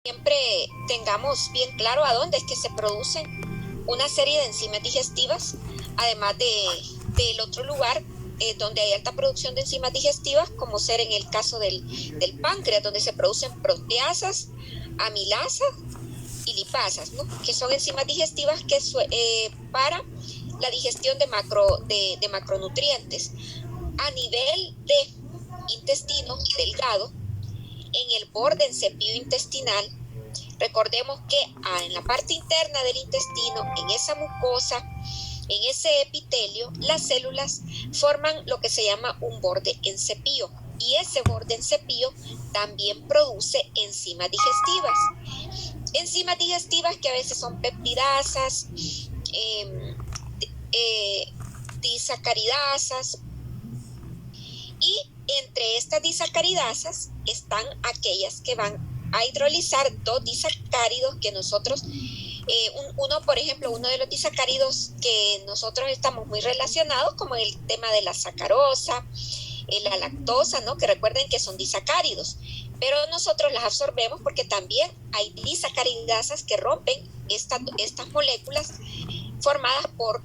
siempre tengamos bien claro a dónde es que se producen una serie de enzimas digestivas, además del otro lugar donde hay alta producción de enzimas digestivas, como ser en el caso del páncreas, donde se producen proteasas, amilasas y lipasas, ¿no? Que son enzimas digestivas que para la digestión de macronutrientes. A nivel de intestino delgado, en el borde cepillo intestinal, recordemos que en la parte interna del intestino, en esa mucosa, en ese epitelio, las células forman lo que se llama un borde en cepillo, y ese borde en cepillo también produce enzimas digestivas que a veces son peptidasas, disacaridasas, y entre estas disacaridasas están aquellas que van a hidrolizar dos disacáridos que nosotros, por ejemplo, uno de los disacáridos que nosotros estamos muy relacionados, como el tema de la sacarosa, la lactosa, ¿no? Que recuerden que son disacáridos, pero nosotros las absorbemos porque también hay disacaridasas que rompen estas moléculas formadas por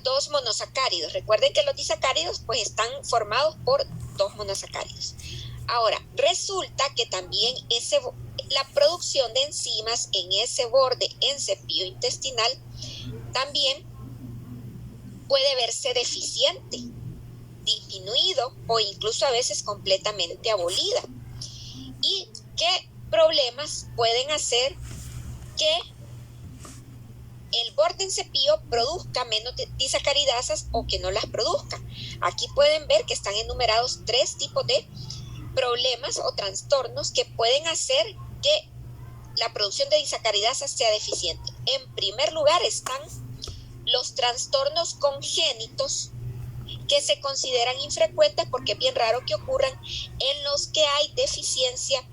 dos monosacáridos. Recuerden que los disacáridos pues están formados por dos monosacáridos. Ahora, resulta que también la producción de enzimas en ese borde en cepillo intestinal también puede verse deficiente, disminuido o incluso a veces completamente abolida. ¿Y qué problemas pueden hacer que el borde en cepillo produzca menos disacaridasas o que no las produzca? Aquí pueden ver que están enumerados 3 tipos de problemas o trastornos que pueden hacer que la producción de disacaridasas sea deficiente. En primer lugar están los trastornos congénitos, que se consideran infrecuentes porque es bien raro que ocurran, en los que hay deficiencia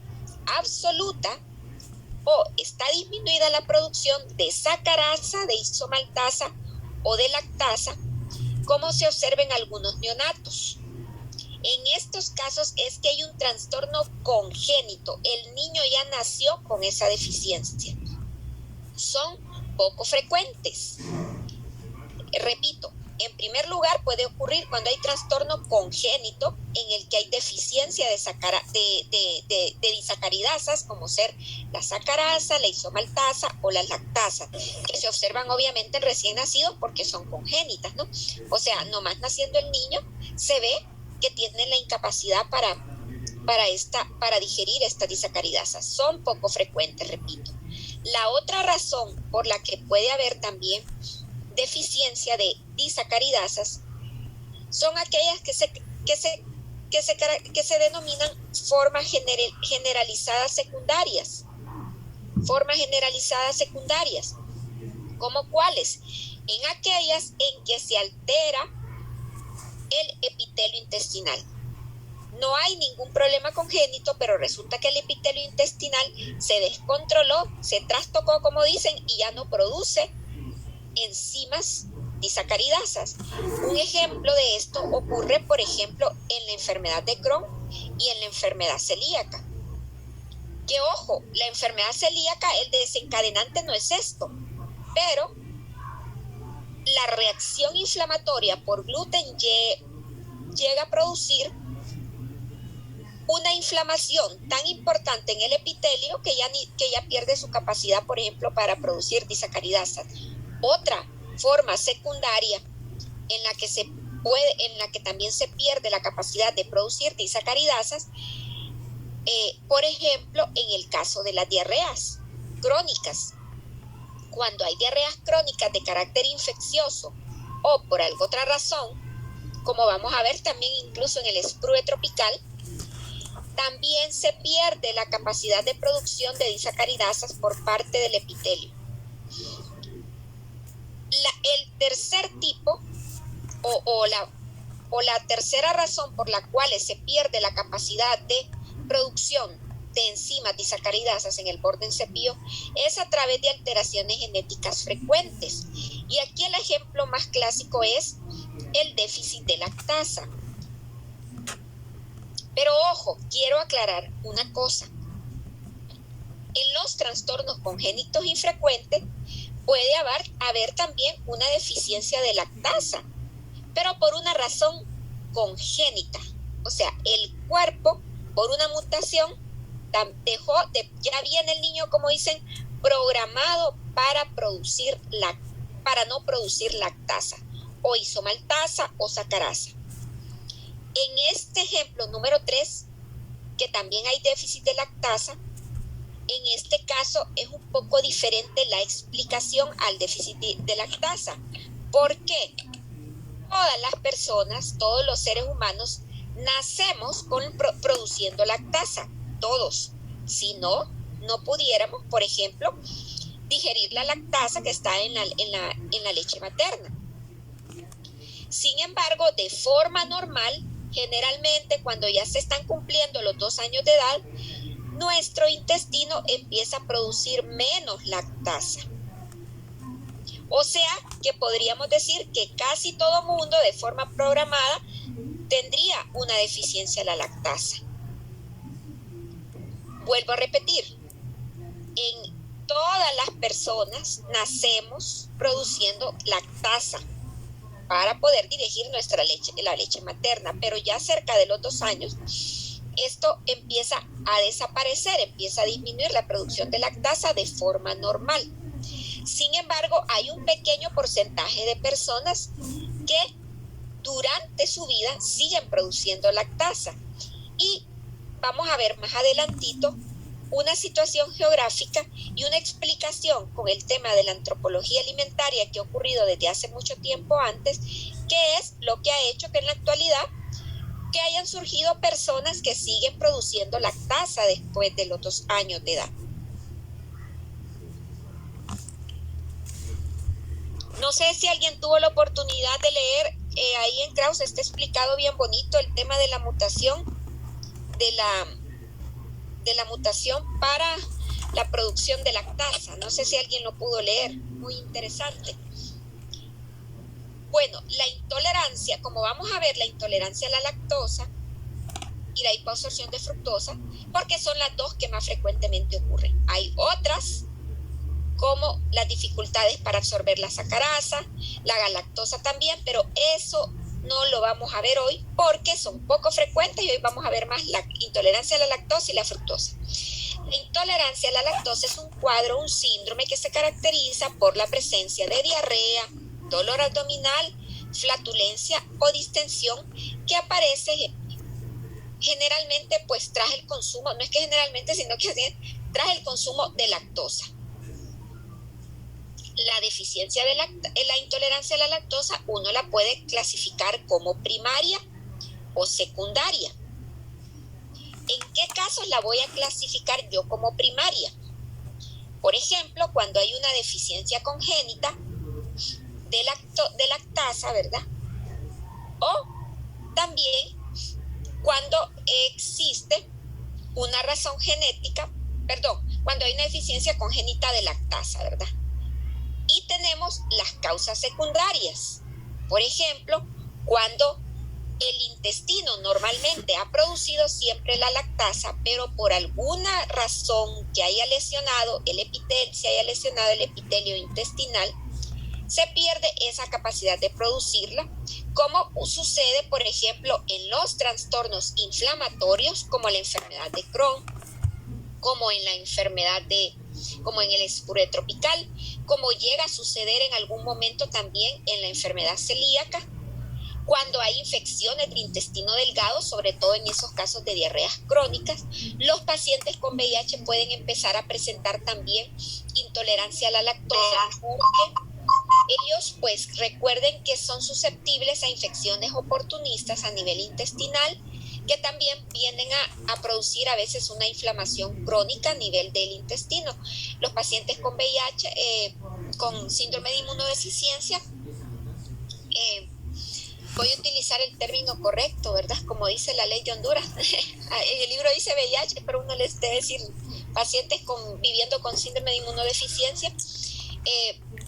absoluta o está disminuida la producción de sacarasa, de isomaltasa o de lactasa, como se observa en algunos neonatos. En estos casos es que hay un trastorno congénito, el niño ya nació con esa deficiencia. Son poco frecuentes. Repito, en primer lugar puede ocurrir cuando hay trastorno congénito en el que hay deficiencia de disacaridasas, como ser la sacarasa, la isomaltasa o la lactasa, que se observan obviamente en recién nacidos porque son congénitas, ¿no? O sea, nomás naciendo el niño se ve que tiene la incapacidad para digerir estas disacaridasas. Son poco frecuentes, repito. La otra razón por la que puede haber también deficiencia de disacaridasas son aquellas que se denominan formas generalizadas secundarias. Formas generalizadas secundarias, ¿como cuáles? En aquellas en que se altera el epitelio intestinal. No hay ningún problema congénito, pero resulta que el epitelio intestinal se descontroló, se trastocó, como dicen, y ya no produce enzimas disacaridasas. Un ejemplo de esto ocurre, por ejemplo, en la enfermedad de Crohn y en la enfermedad celíaca. Que ojo, la enfermedad celíaca, el desencadenante no es esto, pero la reacción inflamatoria por gluten llega a producir una inflamación tan importante en el epitelio que ya pierde su capacidad, por ejemplo, para producir disacaridasas. Otra forma secundaria en la que también se pierde la capacidad de producir disacaridasas, por ejemplo, en el caso de las diarreas crónicas. Cuando hay diarreas crónicas de carácter infeccioso o por alguna otra razón, como vamos a ver también incluso en el sprue tropical, también se pierde la capacidad de producción de disacaridasas por parte del epitelio. El tercer tipo o la tercera razón por la cual se pierde la capacidad de producción de enzimas disacaridasas en el borde en cepillo es a través de alteraciones genéticas frecuentes. Y aquí el ejemplo más clásico es el déficit de lactasa. Pero ojo, quiero aclarar una cosa. En los trastornos congénitos infrecuentes puede haber también una deficiencia de lactasa, pero por una razón congénita. O sea, el cuerpo, por una mutación, ya viene el niño, como dicen, programado para no producir lactasa, o isomaltasa o sacarasa. En este ejemplo número 3, que también hay déficit de lactasa, en este caso es un poco diferente la explicación al déficit de lactasa. ¿Por qué? Todas las personas, todos los seres humanos, nacemos produciendo lactasa, todos. Si no, no pudiéramos, por ejemplo, digerir la lactasa que está en la leche materna. Sin embargo, de forma normal, generalmente cuando ya se están cumpliendo los 2 años de edad, nuestro intestino empieza a producir menos lactasa. O sea, que podríamos decir que casi todo mundo de forma programada tendría una deficiencia de la lactasa. Vuelvo a repetir, en todas las personas nacemos produciendo lactasa para poder dirigir la leche materna, pero ya cerca de los 2 años, esto empieza a desaparecer, empieza a disminuir la producción de lactasa de forma normal. Sin embargo, hay un pequeño porcentaje de personas que durante su vida siguen produciendo lactasa. Y vamos a ver más adelantito una situación geográfica y una explicación con el tema de la antropología alimentaria que ha ocurrido desde hace mucho tiempo antes, que es lo que ha hecho que en la actualidad que hayan surgido personas que siguen produciendo lactasa después de los 2 años de edad. No sé si alguien tuvo la oportunidad de leer, ahí en Krause está explicado bien bonito el tema de la mutación, de la mutación para la producción de lactasa. No sé si alguien lo pudo leer, muy interesante. Bueno, la intolerancia, como vamos a ver, la intolerancia a la lactosa y la hipoabsorción de fructosa, porque son las dos que más frecuentemente ocurren. Hay otras, como las dificultades para absorber la sacarasa, la galactosa también, pero eso no lo vamos a ver hoy porque son poco frecuentes y hoy vamos a ver más la intolerancia a la lactosa y la fructosa. La intolerancia a la lactosa es un cuadro, un síndrome que se caracteriza por la presencia de diarrea, dolor abdominal, flatulencia o distensión que aparece generalmente pues tras el consumo, no es que generalmente, sino que tras el consumo de lactosa. La deficiencia de la intolerancia a la lactosa uno la puede clasificar como primaria o secundaria. ¿En qué casos la voy a clasificar yo como primaria? Por ejemplo, cuando hay una deficiencia congénita de lactasa, ¿verdad? O también cuando existe una razón genética, cuando hay una deficiencia congénita de lactasa, ¿verdad? Y tenemos las causas secundarias. Por ejemplo, cuando el intestino normalmente ha producido siempre la lactasa, pero por alguna razón que haya lesionado el epitelio intestinal, se pierde esa capacidad de producirla, como sucede, por ejemplo, en los trastornos inflamatorios, como la enfermedad de Crohn, como en el espure tropical, como llega a suceder en algún momento también en la enfermedad celíaca, cuando hay infecciones del intestino delgado, sobre todo en esos casos de diarreas crónicas. Los pacientes con VIH pueden empezar a presentar también intolerancia a la lactosa, porque ellos pues recuerden que son susceptibles a infecciones oportunistas a nivel intestinal, que también vienen a producir a veces una inflamación crónica a nivel del intestino. Los pacientes con VIH, con síndrome de inmunodeficiencia, voy a utilizar el término correcto, ¿verdad? Como dice la ley de Honduras. En el libro dice VIH, pero uno les debe decir pacientes viviendo con síndrome de inmunodeficiencia.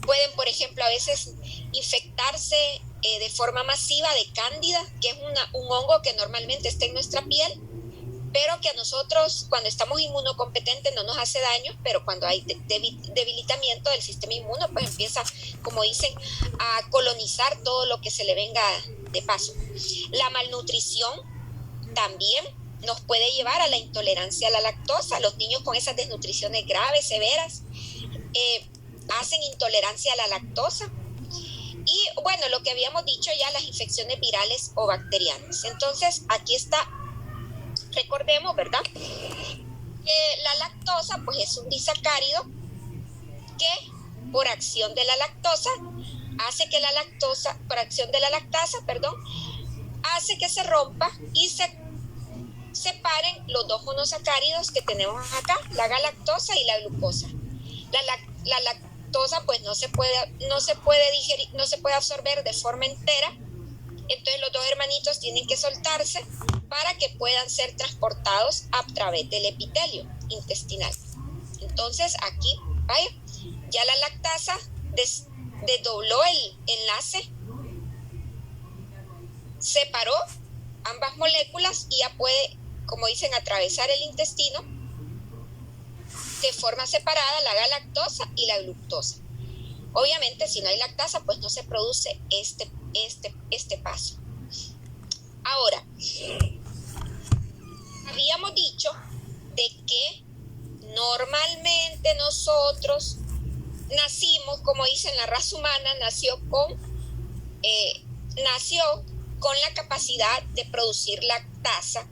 Pueden, por ejemplo, a veces infectarse de forma masiva de cándida, que es un hongo que normalmente está en nuestra piel, pero que a nosotros cuando estamos inmunocompetentes no nos hace daño, pero cuando hay debilitamiento del sistema inmuno, pues empieza, como dicen, a colonizar todo lo que se le venga de paso. La malnutrición también nos puede llevar a la intolerancia a la lactosa. Los niños con esas desnutriciones graves, severas, hacen intolerancia a la lactosa. Y bueno, lo que habíamos dicho ya, las infecciones virales o bacterianas. Entonces, aquí está, recordemos, ¿verdad? Que la lactosa, pues es un disacárido que por acción de la lactosa, hace que la lactosa, por acción de la lactasa, perdón, hace que se rompa y se separen los dos monosacáridos que tenemos acá, la galactosa y la glucosa. La lactosa pues no se puede digerir, no se puede absorber de forma entera, entonces los dos hermanitos tienen que soltarse para que puedan ser transportados a través del epitelio intestinal. Entonces aquí, vaya, ya la lactasa desdobló el enlace, separó ambas moléculas y ya puede, como dicen, atravesar el intestino de forma separada la galactosa y la glucosa. Obviamente, si no hay lactasa, pues no se produce este paso. Ahora, habíamos dicho de que normalmente nosotros nacimos, como dicen, la raza humana nació con la capacidad de producir lactasa,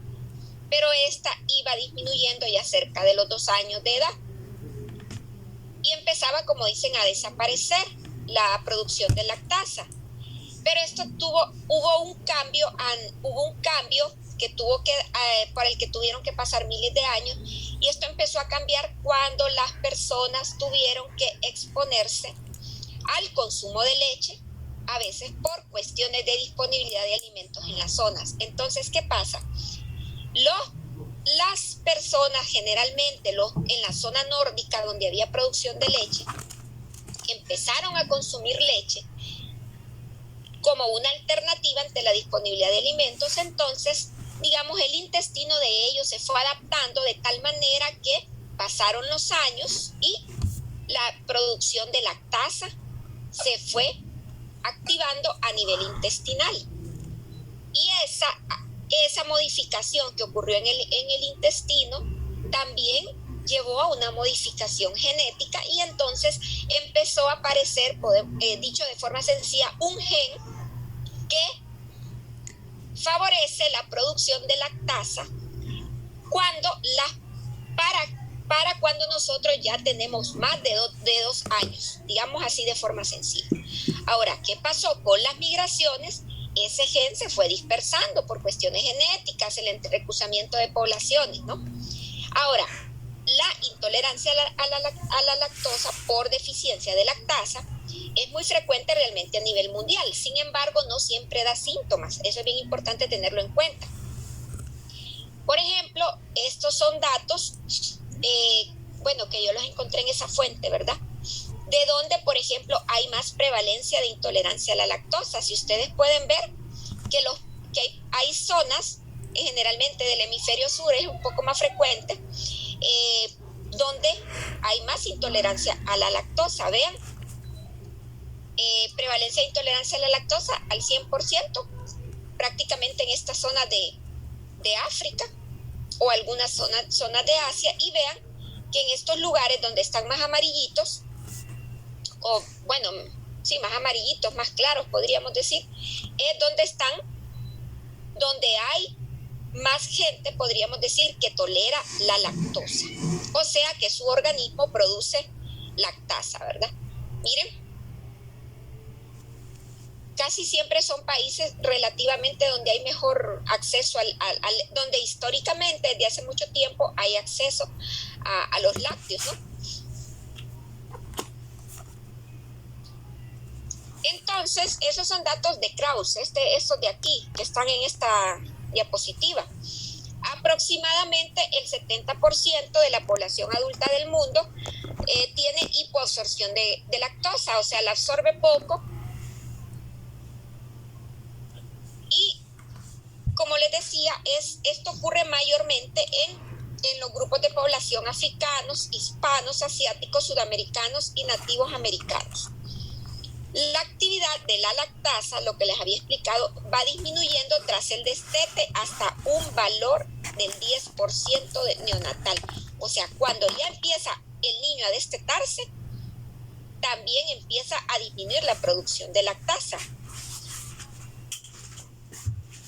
pero esta iba disminuyendo ya cerca de los 2 años de edad y empezaba, como dicen, a desaparecer la producción de lactasa. Pero esto hubo un cambio por el que tuvieron que pasar miles de años, y esto empezó a cambiar cuando las personas tuvieron que exponerse al consumo de leche, a veces por cuestiones de disponibilidad de alimentos en las zonas. Entonces, ¿qué pasa? Las personas generalmente en la zona nórdica donde había producción de leche empezaron a consumir leche como una alternativa ante la disponibilidad de alimentos. Entonces, digamos, el intestino de ellos se fue adaptando de tal manera que pasaron los años y la producción de lactasa se fue activando a nivel intestinal. Y esa modificación que ocurrió en el intestino también llevó a una modificación genética, y entonces empezó a aparecer, dicho de forma sencilla, un gen que favorece la producción de lactasa para cuando nosotros ya tenemos más de 2 años, digamos así de forma sencilla. Ahora, ¿qué pasó con las migraciones? Ese gen se fue dispersando por cuestiones genéticas, el entrecruzamiento de poblaciones, ¿no? Ahora, la intolerancia a la lactosa por deficiencia de lactasa es muy frecuente realmente a nivel mundial. Sin embargo, no siempre da síntomas. Eso es bien importante tenerlo en cuenta. Por ejemplo, estos son datos, que yo los encontré en esa fuente, ¿verdad? De donde, por ejemplo, hay más prevalencia de intolerancia a la lactosa. Si ustedes pueden ver que hay zonas, generalmente del hemisferio sur es un poco más frecuente, donde hay más intolerancia a la lactosa. Vean, prevalencia de intolerancia a la lactosa al 100%, prácticamente en esta zona de África o algunas zonas de Asia, y vean que en estos lugares donde están más amarillitos, o bueno, sí, más amarillitos, más claros podríamos decir, es donde hay más gente, podríamos decir, que tolera la lactosa, o sea que su organismo produce lactasa, ¿verdad? Miren, casi siempre son países relativamente donde hay mejor acceso donde históricamente desde hace mucho tiempo hay acceso a los lácteos, ¿no? Entonces, esos son datos de Krause, estos de aquí, que están en esta diapositiva. Aproximadamente el 70% de la población adulta del mundo tiene hipoabsorción de lactosa, o sea, la absorbe poco. Y como les decía, esto ocurre mayormente en los grupos de población africanos, hispanos, asiáticos, sudamericanos y nativos americanos. La actividad de la lactasa, lo que les había explicado, va disminuyendo tras el destete hasta un valor del 10% de neonatal. O sea, cuando ya empieza el niño a destetarse, también empieza a disminuir la producción de lactasa.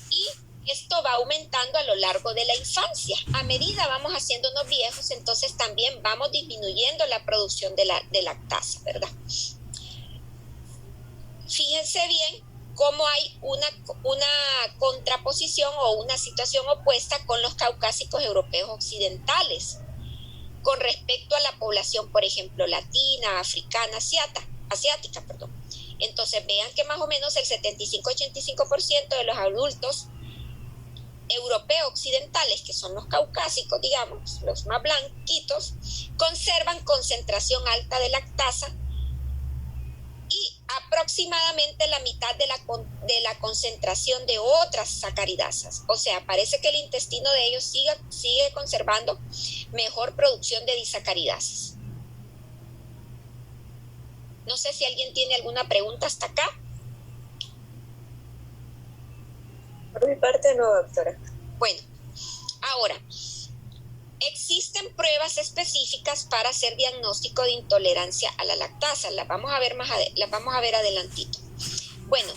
Y esto va aumentando a lo largo de la infancia. A medida vamos haciéndonos viejos, entonces también vamos disminuyendo la producción de lactasa, ¿verdad? Fíjense bien cómo hay una contraposición o una situación opuesta con los caucásicos europeos occidentales con respecto a la población, por ejemplo, latina, africana, asiática. Entonces vean que más o menos el 75-85% de los adultos europeos occidentales, que son los caucásicos, digamos, los más blanquitos, conservan concentración alta de lactasa y aproximadamente la mitad de la concentración de otras sacaridasas. O sea, parece que el intestino de ellos sigue conservando mejor producción de disacaridasas. No sé si alguien tiene alguna pregunta hasta acá. Por mi parte no, doctora. Bueno, ahora, existen pruebas específicas para hacer diagnóstico de intolerancia a la lactasa. Las vamos a ver adelantito. Bueno,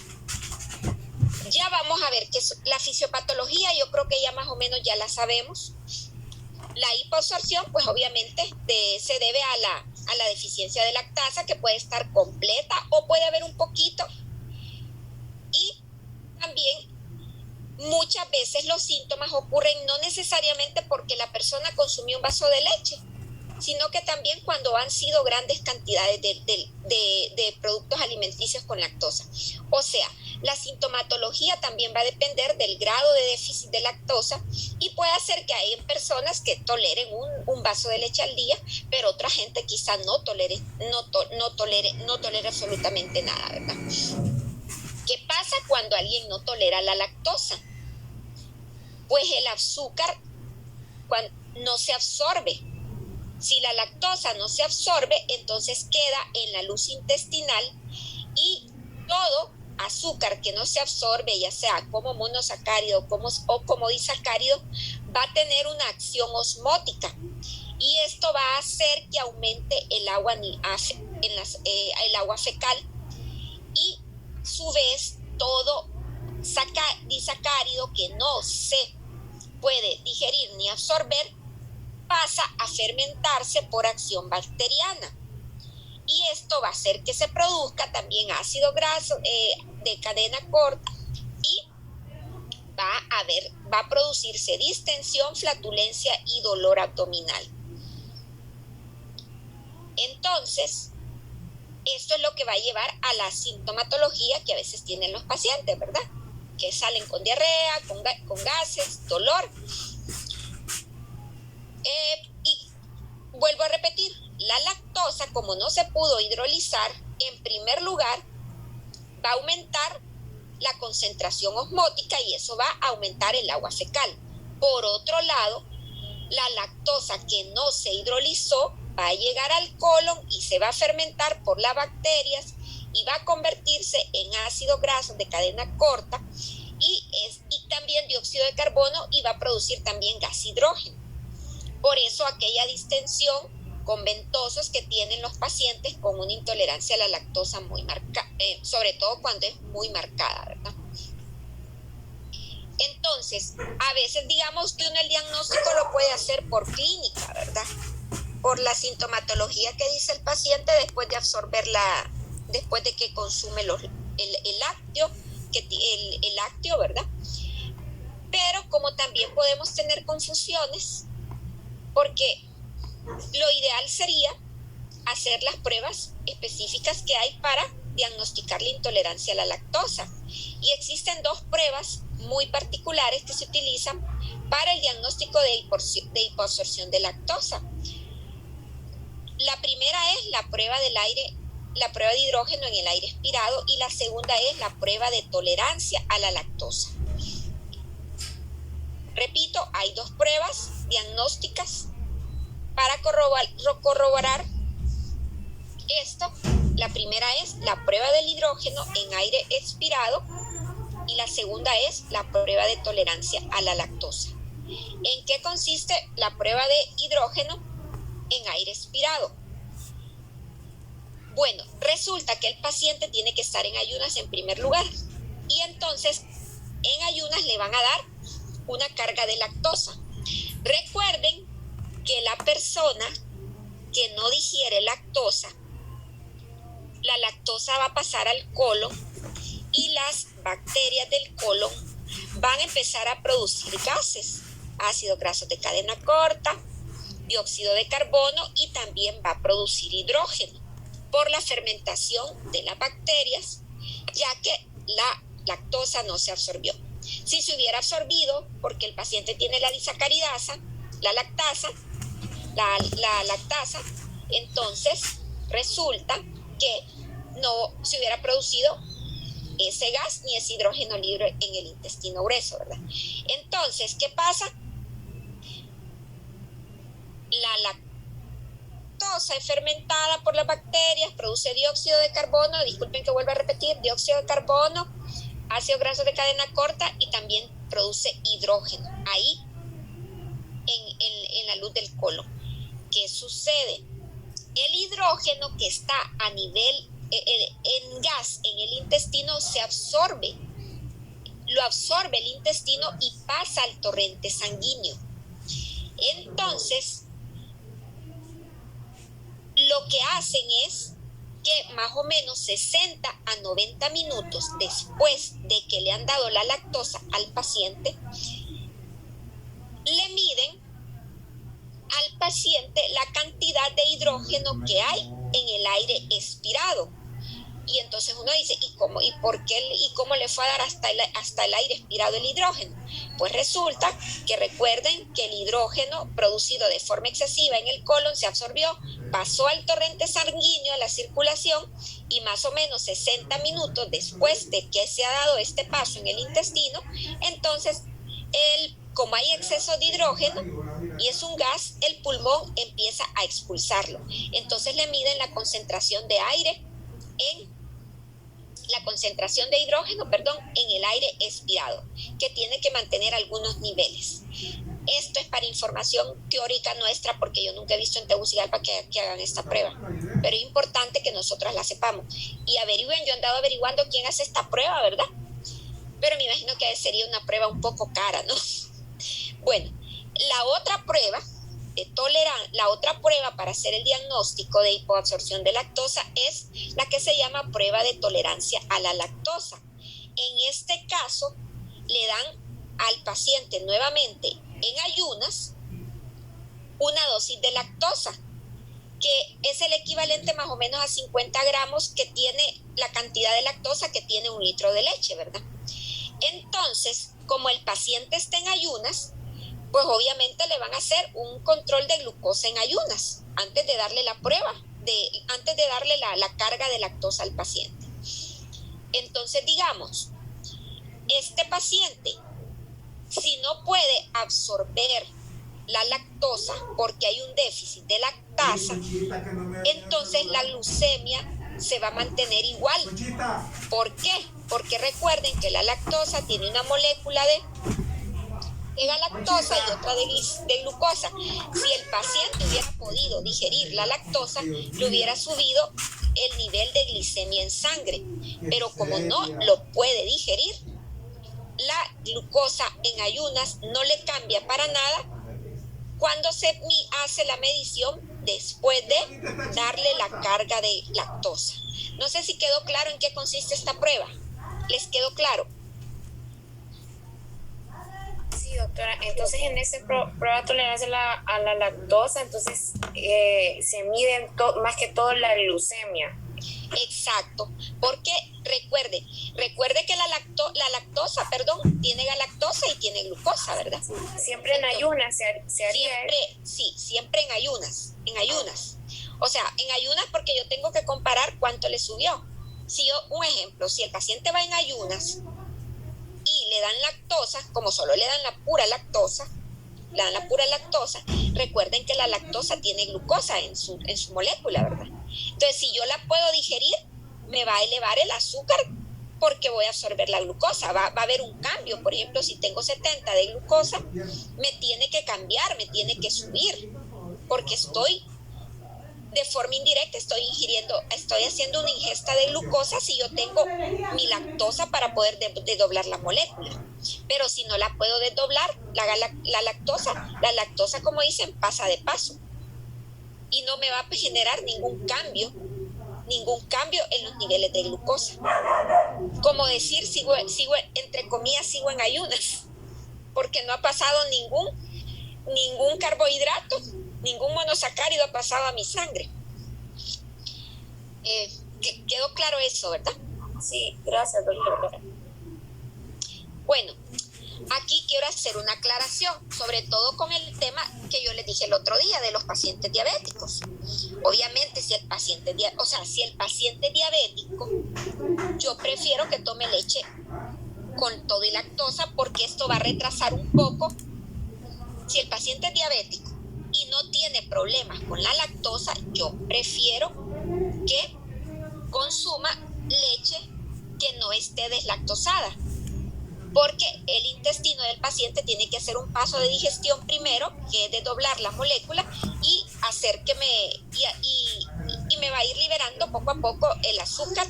ya vamos a ver que la fisiopatología, yo creo que ya más o menos ya la sabemos. La hipoabsorción, pues obviamente se debe a la deficiencia de lactasa, que puede estar completa o puede haber un poquito. Y también muchas veces los síntomas ocurren no necesariamente porque la persona consumió un vaso de leche, sino que también cuando han sido grandes cantidades de productos alimenticios con lactosa. O sea, la sintomatología también va a depender del grado de déficit de lactosa y puede hacer que hay personas que toleren un vaso de leche al día, pero otra gente quizá no tolere absolutamente nada, ¿verdad? ¿Qué pasa cuando alguien no tolera la lactosa? Pues el azúcar no se absorbe. Si la lactosa no se absorbe, entonces queda en la luz intestinal y todo azúcar que no se absorbe, ya sea como monosacárido o como disacárido, va a tener una acción osmótica y esto va a hacer que aumente el agua fecal y a su vez todo disacárido que no se puede digerir ni absorber pasa a fermentarse por acción bacteriana y esto va a hacer que se produzca también ácido graso de cadena corta y va a producirse distensión, flatulencia y dolor abdominal. Entonces, esto es lo que va a llevar a la sintomatología que a veces tienen los pacientes, ¿verdad? Que salen con diarrea, con gases, dolor. Y vuelvo a repetir, la lactosa, como no se pudo hidrolizar, en primer lugar, va a aumentar la concentración osmótica y eso va a aumentar el agua fecal. Por otro lado, la lactosa que no se hidrolizó va a llegar al colon y se va a fermentar por las bacterias y va a convertirse en ácidos grasos de cadena corta y también dióxido de carbono y va a producir también gas hidrógeno. Por eso aquella distensión con ventosos que tienen los pacientes con una intolerancia a la lactosa muy marcada, sobre todo cuando es muy marcada, ¿verdad? Entonces, a veces digamos que uno el diagnóstico lo puede hacer por clínica, ¿verdad? Por la sintomatología que dice el paciente después de absorberla, después de que consume el lácteo, ¿verdad? Pero como también podemos tener confusiones, porque lo ideal sería hacer las pruebas específicas que hay para diagnosticar la intolerancia a la lactosa. Y existen dos pruebas muy particulares que se utilizan para el diagnóstico de hipoabsorción de lactosa. La primera es la prueba del aire, la prueba de hidrógeno en el aire expirado y la segunda es la prueba de tolerancia a la lactosa. Repito, hay dos pruebas diagnósticas para corroborar esto. La primera es la prueba del hidrógeno en aire expirado y la segunda es la prueba de tolerancia a la lactosa. ¿En qué consiste la prueba de hidrógeno en aire expirado? Bueno, resulta que el paciente tiene que estar en ayunas en primer lugar y entonces en ayunas le van a dar una carga de lactosa. Recuerden que la persona que no digiere lactosa, la lactosa va a pasar al colon y las bacterias del colon van a empezar a producir gases, ácidos grasos de cadena corta, dióxido de carbono y también va a producir hidrógeno por la fermentación de las bacterias, ya que la lactosa no se absorbió. Si se hubiera absorbido, porque el paciente tiene la disacaridasa, la lactasa, entonces resulta que no se hubiera producido ese gas ni ese hidrógeno libre en el intestino grueso, ¿verdad? Entonces, ¿qué pasa? La lactosa es fermentada por las bacterias, produce dióxido de carbono, disculpen que vuelva a repetir, dióxido de carbono, ácidos grasos de cadena corta y también produce hidrógeno ahí en la luz del colon. ¿Qué sucede? El hidrógeno que está a nivel en gas en el intestino se absorbe, lo absorbe el intestino y pasa al torrente sanguíneo. Entonces, lo que hacen es que más o menos 60 a 90 minutos después de que le han dado la lactosa al paciente, le miden al paciente la cantidad de hidrógeno que hay en el aire expirado. Y entonces uno dice, ¿y cómo le fue a dar hasta el aire expirado el hidrógeno? Pues resulta que recuerden que el hidrógeno producido de forma excesiva en el colon se absorbió, pasó al torrente sanguíneo, a la circulación, y más o menos 60 minutos después de que se ha dado este paso en el intestino, entonces como hay exceso de hidrógeno y es un gas, el pulmón empieza a expulsarlo. Entonces le miden la concentración de hidrógeno, en el aire expirado, que tiene que mantener algunos niveles. Esto es para información teórica nuestra, porque yo nunca he visto en Tegucigalpa que hagan esta prueba, pero es importante que nosotras la sepamos. Y averigüen, yo he andado averiguando quién hace esta prueba, ¿verdad? Pero me imagino que sería una prueba un poco cara, ¿no? Bueno, la otra prueba para hacer el diagnóstico de hipoabsorción de lactosa es la que se llama prueba de tolerancia a la lactosa. En este caso, le dan al paciente nuevamente en ayunas una dosis de lactosa, que es el equivalente más o menos a 50 gramos que tiene la cantidad de lactosa que tiene un litro de leche, ¿verdad? Entonces, como el paciente está en ayunas, pues obviamente le van a hacer un control de glucosa en ayunas antes de darle la prueba, antes de darle la carga de lactosa al paciente. Entonces, digamos, este paciente, si no puede absorber la lactosa porque hay un déficit de lactasa, entonces la glucemia se va a mantener igual. ¿Por qué? Porque recuerden que la lactosa tiene una molécula de galactosa y otra de glucosa. Si el paciente hubiera podido digerir la lactosa, le hubiera subido el nivel de glicemia en sangre, pero como no lo puede digerir, la glucosa en ayunas no le cambia para nada cuando se hace la medición después de darle la carga de lactosa. No sé si quedó claro en qué consiste esta prueba. ¿Les quedó claro? Sí, doctora. Entonces, en esta prueba de tolerancia a la lactosa, entonces se mide más que todo la glucemia. Exacto, porque recuerde que la lactosa, tiene galactosa y tiene glucosa, ¿verdad? Siempre en ayunas se haría. Siempre en ayunas. O sea, en ayunas porque yo tengo que comparar cuánto le subió. Un ejemplo, si el paciente va en ayunas y le dan lactosa, como solo le dan la pura lactosa, recuerden que la lactosa tiene glucosa en su molécula, ¿verdad? Entonces, si yo la puedo digerir, me va a elevar el azúcar porque voy a absorber la glucosa. Va a haber un cambio. Por ejemplo, si tengo 70 de glucosa, me tiene que cambiar, me tiene que subir, porque de forma indirecta estoy haciendo una ingesta de glucosa si yo tengo mi lactosa para poder desdoblar la molécula. Pero si no la puedo desdoblar, la lactosa, como dicen, pasa de paso y no me va a generar ningún cambio en los niveles de glucosa. Como decir, sigo entre comillas, sigo en ayunas, porque no ha pasado ningún carbohidrato, ningún monosacárido ha pasado a mi sangre. ¿Quedó claro eso, verdad? Sí, gracias, doctora. Bueno, aquí quiero hacer una aclaración, sobre todo con el tema que yo les dije el otro día de los pacientes diabéticos. Obviamente, si el paciente es diabético, yo prefiero que tome leche con todo y lactosa, porque esto va a retrasar un poco. Si el paciente es diabético y no tiene problemas con la lactosa, yo prefiero que consuma leche que no esté deslactosada, porque el intestino del paciente tiene que hacer un paso de digestión primero, que es desdoblar la molécula y hacer que me va a ir liberando poco a poco el azúcar,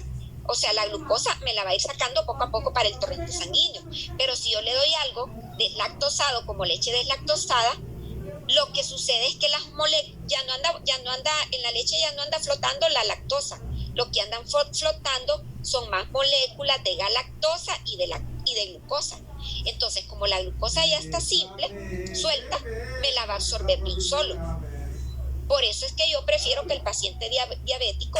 o sea, la glucosa me la va a ir sacando poco a poco para el torrente sanguíneo. Pero si yo le doy algo deslactosado como leche deslactosada, lo que sucede es que las moléculas ya no anda en la leche, ya no anda flotando la lactosa. Lo que andan flotando son más moléculas de galactosa y de glucosa. Entonces, como la glucosa ya está simple, suelta, me la va a absorber de un solo. Por eso es que yo prefiero que el paciente diabético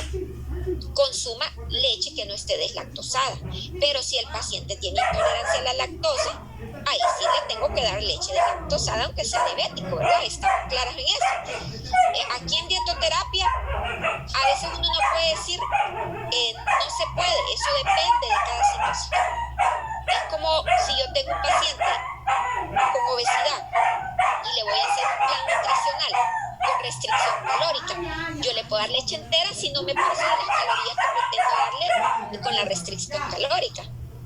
consuma leche que no esté deslactosada. Pero si el paciente tiene intolerancia a la lactosa, ahí sí le tengo que dar leche deslactosada, aunque sea diabético, ¿verdad? Estamos claras en eso. Aquí en dietoterapia, a veces uno no puede decir, no se puede, eso depende de cada situación. Es como si yo tengo un paciente con obesidad y le voy a hacer un plan nutricional con restricción calórica. Yo le puedo dar leche entera si no me paso de las calorías que pretendo darle con la restricción calórica.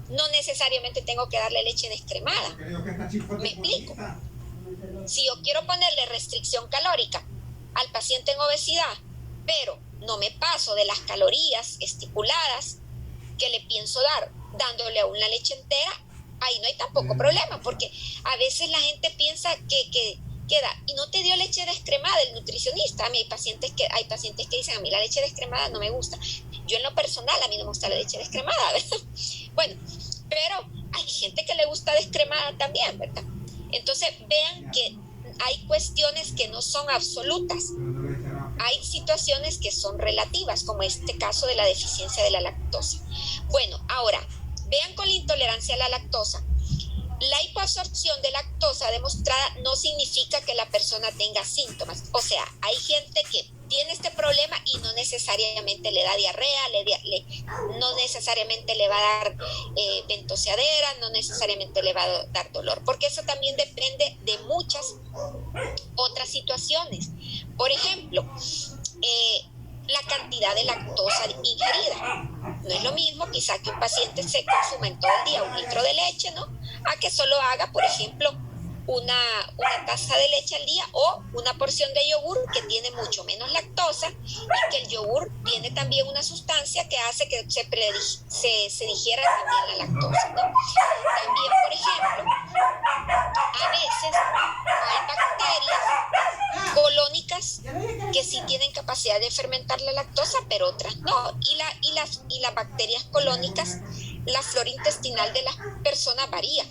No necesariamente tengo que darle leche descremada. ¿Me explico? Si yo quiero ponerle restricción calórica al paciente en obesidad, pero no me paso de las calorías estipuladas que le pienso dar, dándole una leche entera, ahí no hay tampoco problema, porque a veces la gente piensa que queda, y no te dio leche descremada el nutricionista. A mí hay pacientes que dicen, a mí la leche descremada no me gusta. Yo en lo personal, a mí no me gusta la leche descremada, ¿verdad? Bueno, pero hay gente que le gusta descremada también, ¿verdad? Entonces vean que hay cuestiones que no son absolutas. Hay situaciones que son relativas, como este caso de la deficiencia de la lactosa. Bueno, ahora, vean con la intolerancia a la lactosa. La hipoabsorción de lactosa demostrada no significa que la persona tenga síntomas. O sea, hay gente que tiene este problema y no necesariamente le da diarrea, no necesariamente le va a dar ventoseadera, no necesariamente le va a dar dolor, porque eso también depende de muchas otras situaciones. Por ejemplo, la cantidad de lactosa ingerida. No es lo mismo quizá que un paciente se consuma en todo el día 1 litro de leche, ¿no? A que solo haga, por ejemplo, una taza de leche al día, o una porción de yogur que tiene mucho menos lactosa, y que el yogur tiene también una sustancia que hace que se digiera también la lactosa, ¿no? También, por ejemplo, a veces hay bacterias colónicas que sí tienen capacidad de fermentar la lactosa, pero otras no. Y las bacterias colónicas, la flora intestinal de las personas varía.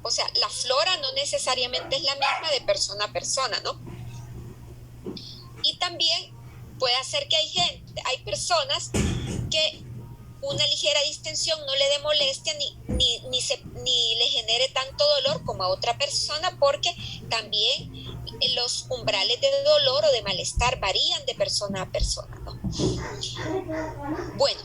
O sea, la flora no necesariamente es la misma de persona a persona, ¿no? Y también puede ser que hay personas que una ligera distensión no le dé molestia ni le genere tanto dolor como a otra persona, porque también los umbrales de dolor o de malestar varían de persona a persona, ¿no? Bueno,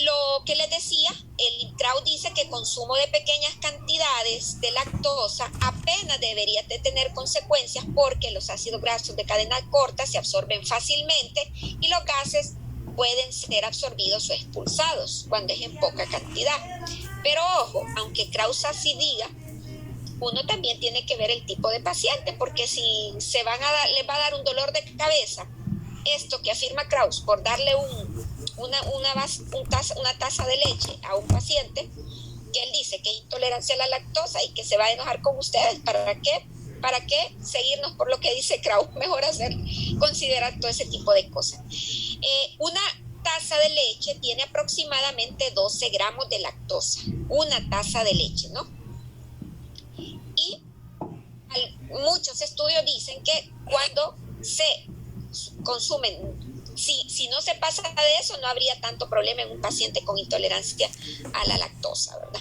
Lo que les decía, el Kraus dice que consumo de pequeñas cantidades de lactosa apenas debería de tener consecuencias porque los ácidos grasos de cadena corta se absorben fácilmente y los gases pueden ser absorbidos o expulsados cuando es en poca cantidad. Pero ojo, aunque Kraus así diga, uno también tiene que ver el tipo de paciente, porque si les va a dar un dolor de cabeza, esto que afirma Kraus por darle una taza de leche a un paciente, que él dice que es intolerancia a la lactosa y que se va a enojar con ustedes, ¿para qué seguirnos por lo que dice Kraus? Mejor considerar todo ese tipo de cosas. Una taza de leche tiene aproximadamente 12 gramos de lactosa, una taza de leche, ¿no? Y muchos estudios dicen que cuando se consumen, si no se pasa de eso, no habría tanto problema en un paciente con intolerancia a la lactosa, ¿verdad?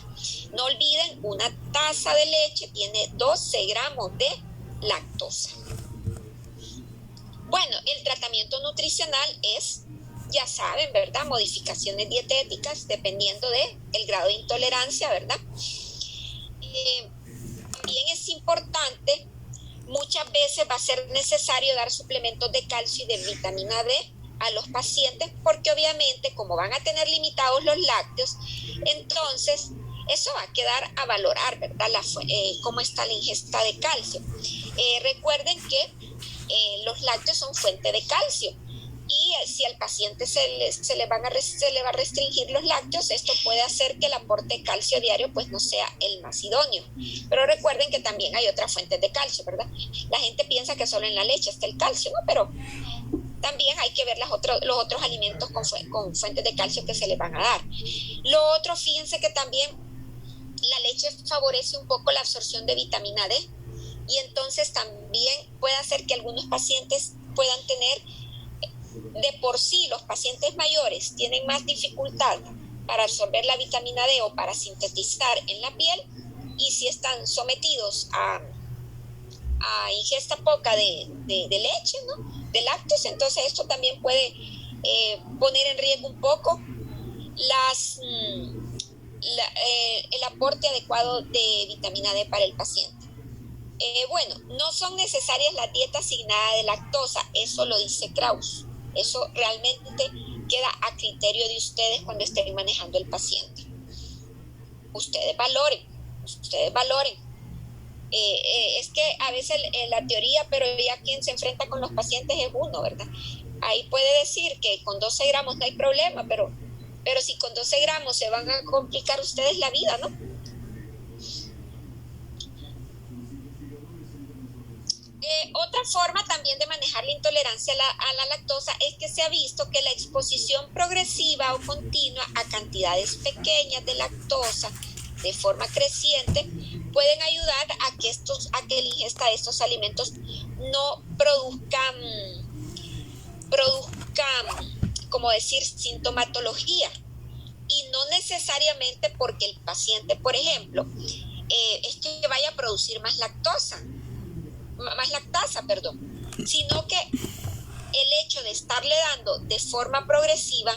No olviden, una taza de leche tiene 12 gramos de lactosa. Bueno, el tratamiento nutricional es, ya saben, ¿verdad? Modificaciones dietéticas dependiendo del grado de intolerancia, ¿verdad? También es importante, muchas veces va a ser necesario dar suplementos de calcio y de vitamina D a los pacientes porque obviamente como van a tener limitados los lácteos, entonces eso va a quedar a valorar, ¿verdad? Cómo está la ingesta de calcio. Recuerden que los lácteos son fuente de calcio y si al paciente se le va a restringir los lácteos, esto puede hacer que el aporte de calcio diario pues no sea el más idóneo. Pero recuerden que también hay otras fuentes de calcio, ¿verdad? La gente piensa que solo en la leche está el calcio, ¿no? Pero también hay que ver los otros alimentos con fuentes de calcio que se les van a dar. Lo otro, fíjense que también la leche favorece un poco la absorción de vitamina D y entonces también puede hacer que algunos pacientes puedan tener, de por sí los pacientes mayores tienen más dificultad para absorber la vitamina D o para sintetizar en la piel, y si están sometidos a ingesta poca de leche, ¿no? De lácteos, entonces esto también puede poner en riesgo un poco el aporte adecuado de vitamina D para el paciente. Bueno, no son necesarias las dietas asignadas de lactosa, eso lo dice Kraus. Eso realmente queda a criterio de ustedes cuando estén manejando el paciente. Ustedes valoren. Es que a veces la teoría, pero ya quien se enfrenta con los pacientes es uno, ¿verdad? Ahí puede decir que con 12 gramos no hay problema, pero si con 12 gramos se van a complicar ustedes la vida, ¿no? Otra forma también de manejar la intolerancia a la lactosa es que se ha visto que la exposición progresiva o continua a cantidades pequeñas de lactosa de forma creciente pueden ayudar a que la ingesta de estos alimentos no produzcan, como decir, sintomatología, y no necesariamente porque el paciente, por ejemplo, es que vaya a producir más lactasa, sino que el hecho de estarle dando de forma progresiva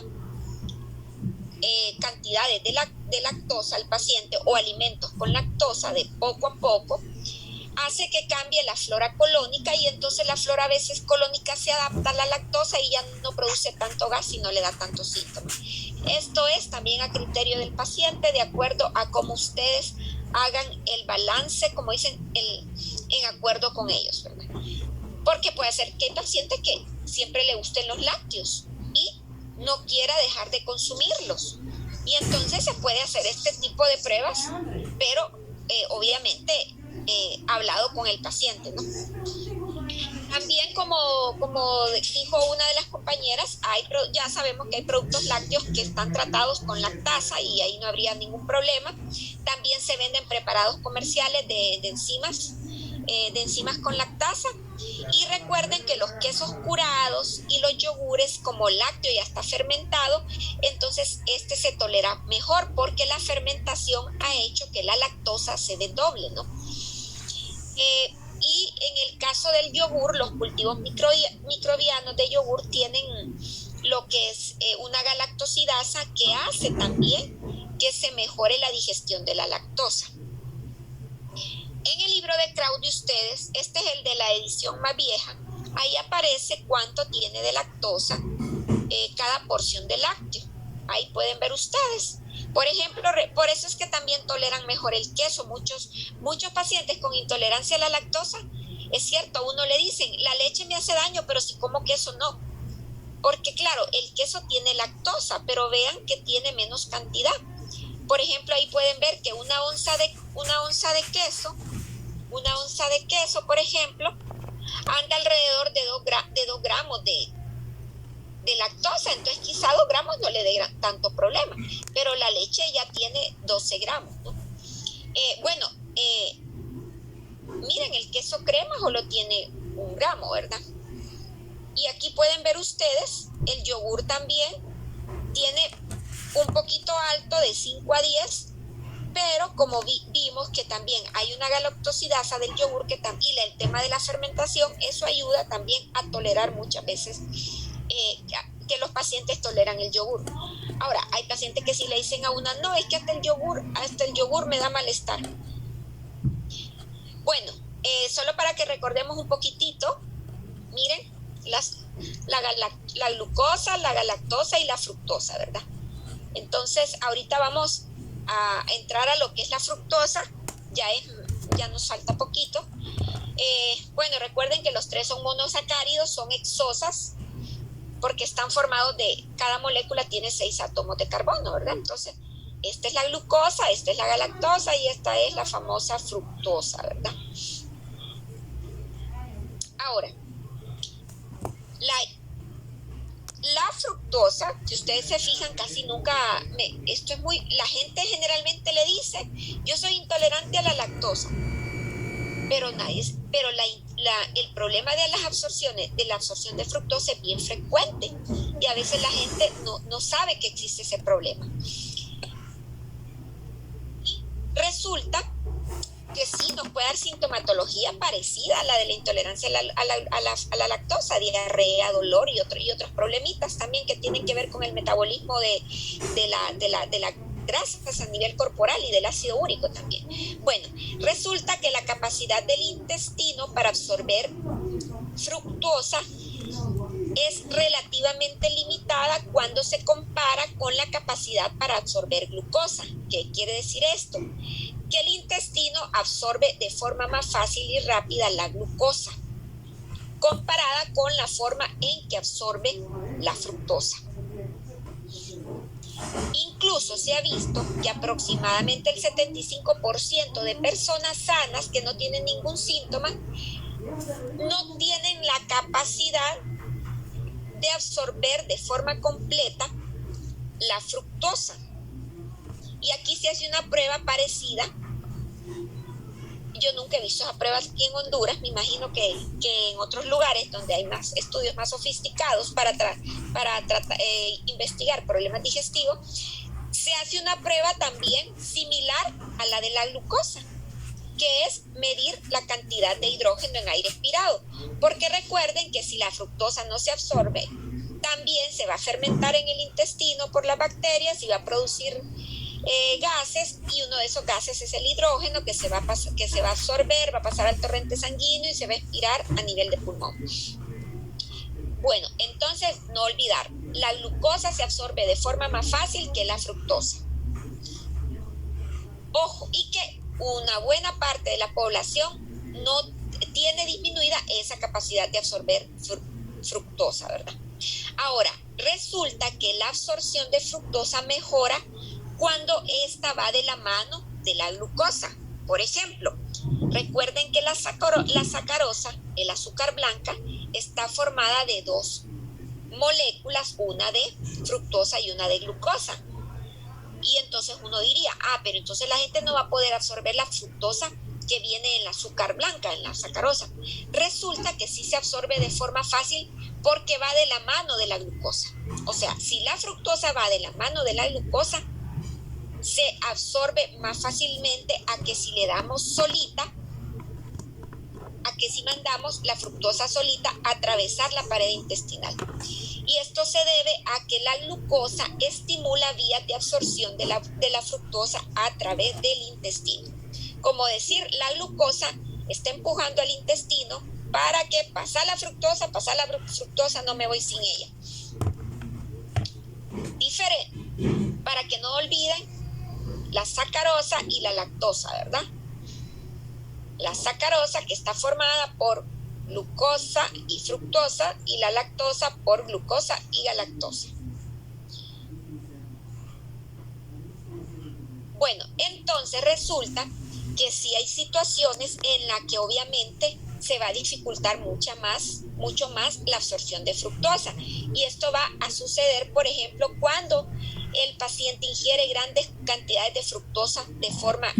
cantidades de lactosa al paciente o alimentos con lactosa de poco a poco hace que cambie la flora colónica, y entonces la flora a veces colónica se adapta a la lactosa y ya no produce tanto gas y no le da tantos síntomas. Esto es también a criterio del paciente, de acuerdo a cómo ustedes hagan el balance, como dicen, en acuerdo con ellos, ¿verdad? Porque puede ser que hay pacientes que siempre le gusten los lácteos y no quiera dejar de consumirlos, y entonces se puede hacer este tipo de pruebas, pero obviamente hablado con el paciente, ¿no? También como dijo una de las compañeras, ya sabemos que hay productos lácteos que están tratados con lactasa y ahí no habría ningún problema. También se venden preparados comerciales de enzimas con lactasa. Y recuerden que los quesos curados y los yogures como lácteo y hasta fermentado, entonces se tolera mejor porque la fermentación ha hecho que la lactosa se desdoble, ¿no? Y en el caso del yogur, los cultivos microbianos de yogur tienen lo que es una galactosidasa que hace también que se mejore la digestión de la lactosa. En el libro de Kraut de ustedes, este es el de la edición más vieja, ahí aparece cuánto tiene de lactosa cada porción de lácteo. Ahí pueden ver ustedes. Por ejemplo, por eso es que también toleran mejor el queso. Muchos pacientes con intolerancia a la lactosa, es cierto, a uno le dicen, la leche me hace daño, pero si como queso no. Porque claro, el queso tiene lactosa, pero vean que tiene menos cantidad. Por ejemplo, ahí pueden ver que una onza de queso, por ejemplo, anda alrededor de 2 gramos de lactosa, entonces quizá 2 gramos no le dé tanto problema, pero la leche ya tiene 12 gramos, ¿no? Miren, el queso crema solo tiene 1 gramo, ¿verdad? Y aquí pueden ver ustedes, el yogur también tiene un poquito alto de 5 a 10, pero como vimos que también hay una galactosidasa del yogur y el tema de la fermentación, eso ayuda también a tolerar muchas veces que los pacientes toleran el yogur. Ahora, hay pacientes que si le dicen a una, no, es que hasta el yogur me da malestar. Bueno, solo para que recordemos un poquitito, miren, la glucosa, la galactosa y la fructosa, ¿verdad? Entonces, ahorita vamos a entrar a lo que es la fructosa, ya nos falta poquito. Recuerden que los 3 son monosacáridos, son hexosas, porque están formados cada molécula tiene 6 átomos de carbono, ¿verdad? Entonces, esta es la glucosa, esta es la galactosa y esta es la famosa fructosa, ¿verdad? Ahora, la fructosa, si ustedes se fijan, casi nunca, la gente generalmente le dice, yo soy intolerante a la lactosa, pero el problema de la absorción de fructosa es bien frecuente y a veces la gente no sabe que existe ese problema. Resulta que sí nos puede dar sintomatología parecida a la de la intolerancia a la lactosa, diarrea, dolor y otros problemitas también que tienen que ver con el metabolismo de la grasas a nivel corporal y del ácido úrico también. Bueno, resulta que la capacidad del intestino para absorber fructosa es relativamente limitada cuando se compara con la capacidad para absorber glucosa. ¿Qué quiere decir esto? Que el intestino absorbe de forma más fácil y rápida la glucosa, comparada con la forma en que absorbe la fructosa. Incluso se ha visto que aproximadamente el 75% de personas sanas que no tienen ningún síntoma no tienen la capacidad de absorber de forma completa la fructosa. Y aquí se hace una prueba parecida. Yo nunca he visto esa prueba aquí en Honduras, me imagino que en otros lugares donde hay más estudios más sofisticados para investigar problemas digestivos, se hace una prueba también similar a la de la glucosa, que es medir la cantidad de hidrógeno en aire expirado, porque recuerden que si la fructosa no se absorbe, también se va a fermentar en el intestino por las bacterias y va a producir gases, y uno de esos gases es el hidrógeno que se va a absorber, va a pasar al torrente sanguíneo y se va a expirar a nivel de pulmón. Bueno, entonces no olvidar, la glucosa se absorbe de forma más fácil que la fructosa. Ojo, y que una buena parte de la población no tiene disminuida esa capacidad de absorber fructosa, ¿verdad? Ahora, resulta que la absorción de fructosa mejora cuando esta va de la mano de la glucosa. Por ejemplo, recuerden que la sacarosa, el azúcar blanca, está formada de 2 moléculas, una de fructosa y una de glucosa. Y entonces uno diría, pero entonces la gente no va a poder absorber la fructosa que viene en la azúcar blanca, en la sacarosa. Resulta que sí se absorbe de forma fácil porque va de la mano de la glucosa. O sea, si la fructosa va de la mano de la glucosa, se absorbe más fácilmente a que si le damos solita, a que si mandamos la fructosa solita a atravesar la pared intestinal. Y esto se debe a que la glucosa estimula vías de absorción de la fructosa a través del intestino. Como decir, la glucosa está empujando al intestino para que pasa la fructosa, no me voy sin ella. Diferente, para que no olviden la sacarosa y la lactosa, ¿verdad? La sacarosa, que está formada por glucosa y fructosa, y la lactosa por glucosa y galactosa. Bueno, entonces resulta que sí hay situaciones en las que obviamente se va a dificultar mucho más la absorción de fructosa. Y esto va a suceder, por ejemplo, cuando el paciente ingiere grandes cantidades de fructosa de forma,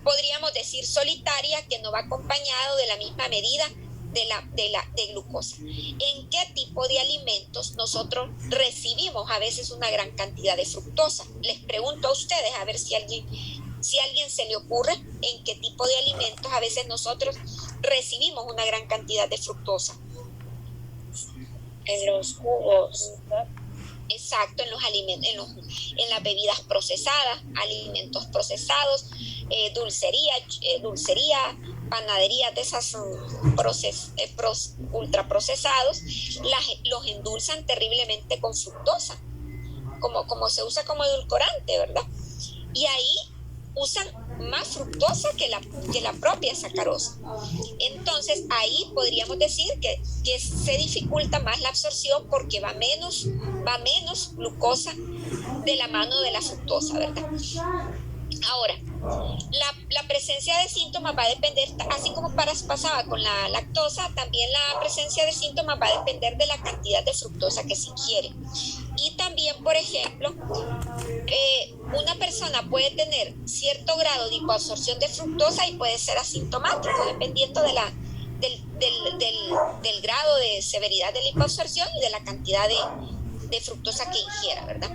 podríamos decir, solitaria, que no va acompañado de la misma medida de glucosa. ¿En qué tipo de alimentos nosotros recibimos a veces una gran cantidad de fructosa? Les pregunto a ustedes, a ver si a alguien se le ocurre en qué tipo de alimentos a veces nosotros recibimos una gran cantidad de fructosa. En los jugos. Exacto, en los alimentos, en las bebidas procesadas, alimentos procesados, dulcería, panadería de esas ultraprocesados, los endulzan terriblemente con fructosa, como se usa como edulcorante, ¿verdad? Y ahí usan más fructosa que la propia sacarosa. Entonces ahí podríamos decir que se dificulta más la absorción porque va menos glucosa de la mano de la fructosa, ¿verdad? Ahora, la presencia de síntomas va a depender, así como pasaba con la lactosa, también la presencia de síntomas va a depender de la cantidad de fructosa que se ingiere. Y también, por ejemplo, una persona puede tener cierto grado de hipoabsorción de fructosa y puede ser asintomático, dependiendo del grado de severidad de la hipoabsorción y de la cantidad de fructosa que ingiera, ¿verdad?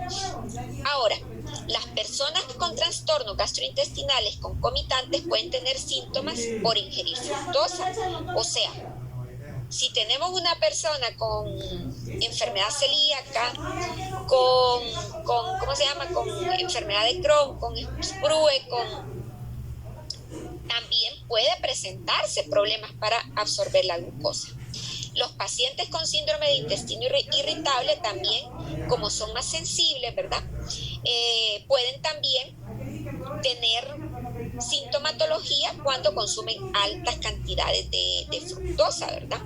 Ahora, las personas con trastornos gastrointestinales concomitantes pueden tener síntomas por ingerir fructosa. O sea, si tenemos una persona con enfermedad celíaca, con enfermedad de Crohn, con Sprue, también puede presentarse problemas para absorber la glucosa. Los pacientes con síndrome de intestino irritable también, como son más sensibles, ¿verdad? Pueden también tener sintomatología cuando consumen altas cantidades de fructosa, ¿verdad?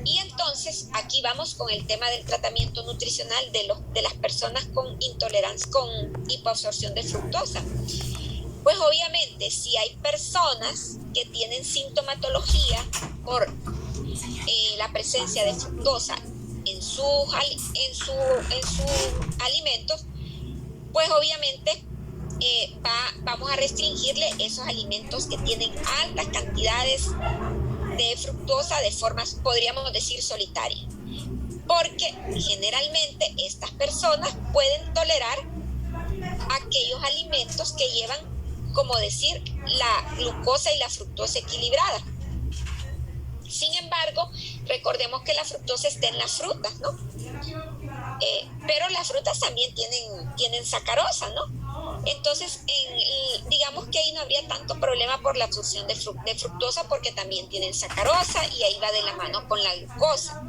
Y entonces aquí vamos con el tema del tratamiento nutricional de las personas con intolerancia, con hipoabsorción de fructosa. Pues obviamente si hay personas que tienen sintomatología por la presencia de fructosa en sus alimentos, pues obviamente vamos a restringirle esos alimentos que tienen altas cantidades de fructosa de formas, podríamos decir, solitarias. Porque generalmente estas personas pueden tolerar aquellos alimentos que llevan, como decir, la glucosa y la fructosa equilibrada. Sin embargo, recordemos que la fructosa está en las frutas, ¿no? Pero las frutas también tienen sacarosa, ¿no? Entonces, digamos que ahí no habría tanto problema por la absorción de fructosa porque también tienen sacarosa y ahí va de la mano con la glucosa.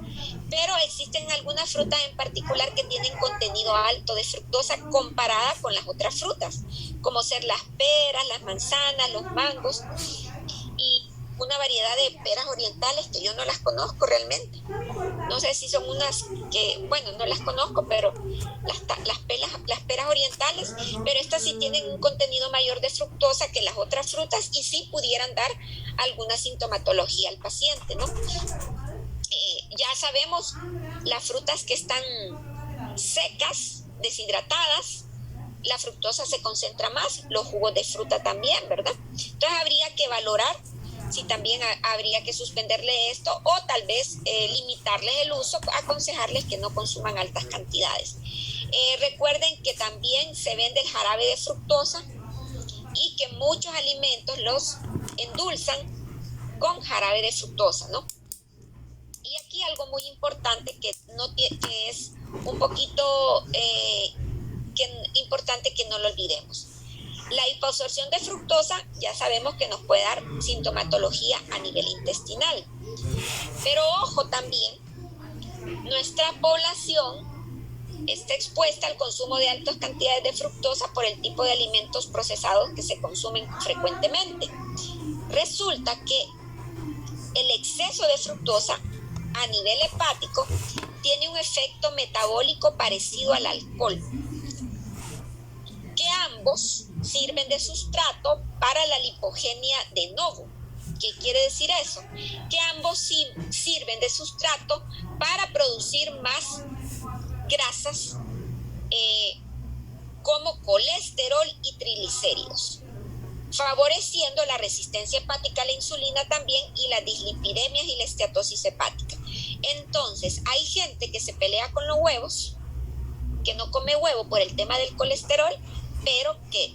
Pero existen algunas frutas en particular que tienen contenido alto de fructosa comparada con las otras frutas, como ser las peras, las manzanas, los mangos y una variedad de peras orientales que yo no las conozco realmente. No sé si son unas que, bueno, no las conozco, pero las peras orientales, pero estas sí tienen un contenido mayor de fructosa que las otras frutas y sí pudieran dar alguna sintomatología al paciente, ¿no? Ya sabemos, las frutas que están secas, deshidratadas, la fructosa se concentra más, los jugos de fruta también, ¿verdad? Entonces habría que valorar si también habría que suspenderle esto o tal vez limitarles el uso, aconsejarles que no consuman altas cantidades. Recuerden que también se vende el jarabe de fructosa y que muchos alimentos los endulzan con jarabe de fructosa, ¿no? Y aquí algo muy importante que es un poquito importante que no lo olvidemos. La hipoabsorción de fructosa ya sabemos que nos puede dar sintomatología a nivel intestinal. Pero ojo también, nuestra población está expuesta al consumo de altas cantidades de fructosa por el tipo de alimentos procesados que se consumen frecuentemente. Resulta que el exceso de fructosa a nivel hepático tiene un efecto metabólico parecido al alcohol, que ambos sirven de sustrato para la lipogenia de novo. ¿Qué quiere decir eso? Que ambos sirven de sustrato para producir más grasas como colesterol y triglicéridos, favoreciendo la resistencia hepática a la insulina también y las dislipidemias y la esteatosis hepática. Entonces, hay gente que se pelea con los huevos, que no come huevo por el tema del colesterol, pero que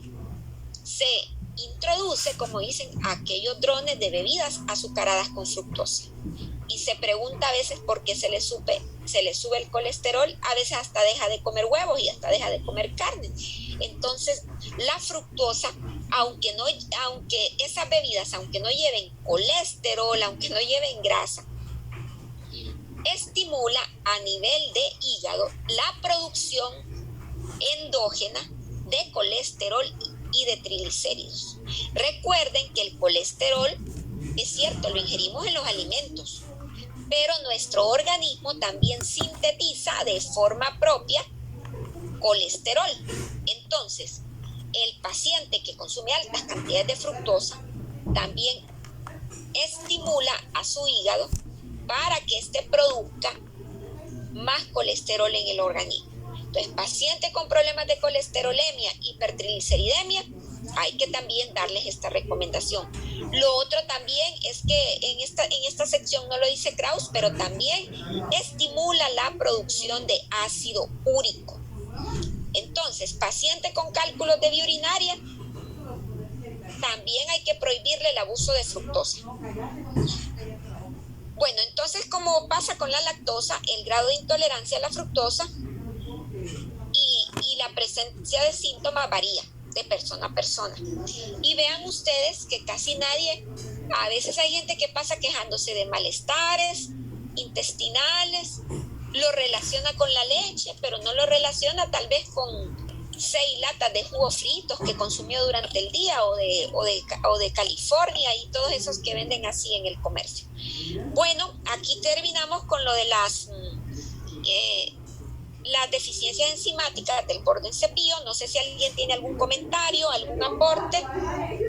se introduce, como dicen, aquellos drones de bebidas azucaradas con fructosa. Y se pregunta a veces por qué se le sube el colesterol, a veces hasta deja de comer huevos y hasta deja de comer carne. Entonces, la fructosa, aunque esas bebidas, aunque no lleven colesterol, aunque no lleven grasa, estimula a nivel de hígado la producción endógena de colesterol y de triglicéridos. Recuerden que el colesterol, es cierto, lo ingerimos en los alimentos, pero nuestro organismo también sintetiza de forma propia colesterol. Entonces, el paciente que consume altas cantidades de fructosa también estimula a su hígado para que éste produzca más colesterol en el organismo. Entonces, paciente con problemas de colesterolemia, hipertrigliceridemia, hay que también darles esta recomendación. Lo otro también es que en esta sección no lo dice Krauss, pero también estimula la producción de ácido úrico. Entonces, paciente con cálculos de vía urinaria, también hay que prohibirle el abuso de fructosa. Bueno, entonces, como pasa con la lactosa, el grado de intolerancia a la fructosa y la presencia de síntomas varía de persona a persona. Y vean ustedes que casi nadie, a veces hay gente que pasa quejándose de malestares intestinales, lo relaciona con la leche, pero no lo relaciona tal vez con 6 latas de jugos fritos que consumió durante el día o de California y todos esos que venden así en el comercio. Bueno, aquí terminamos con lo de las deficiencias enzimáticas del borde en cepillo. No sé si alguien tiene algún comentario, algún aporte.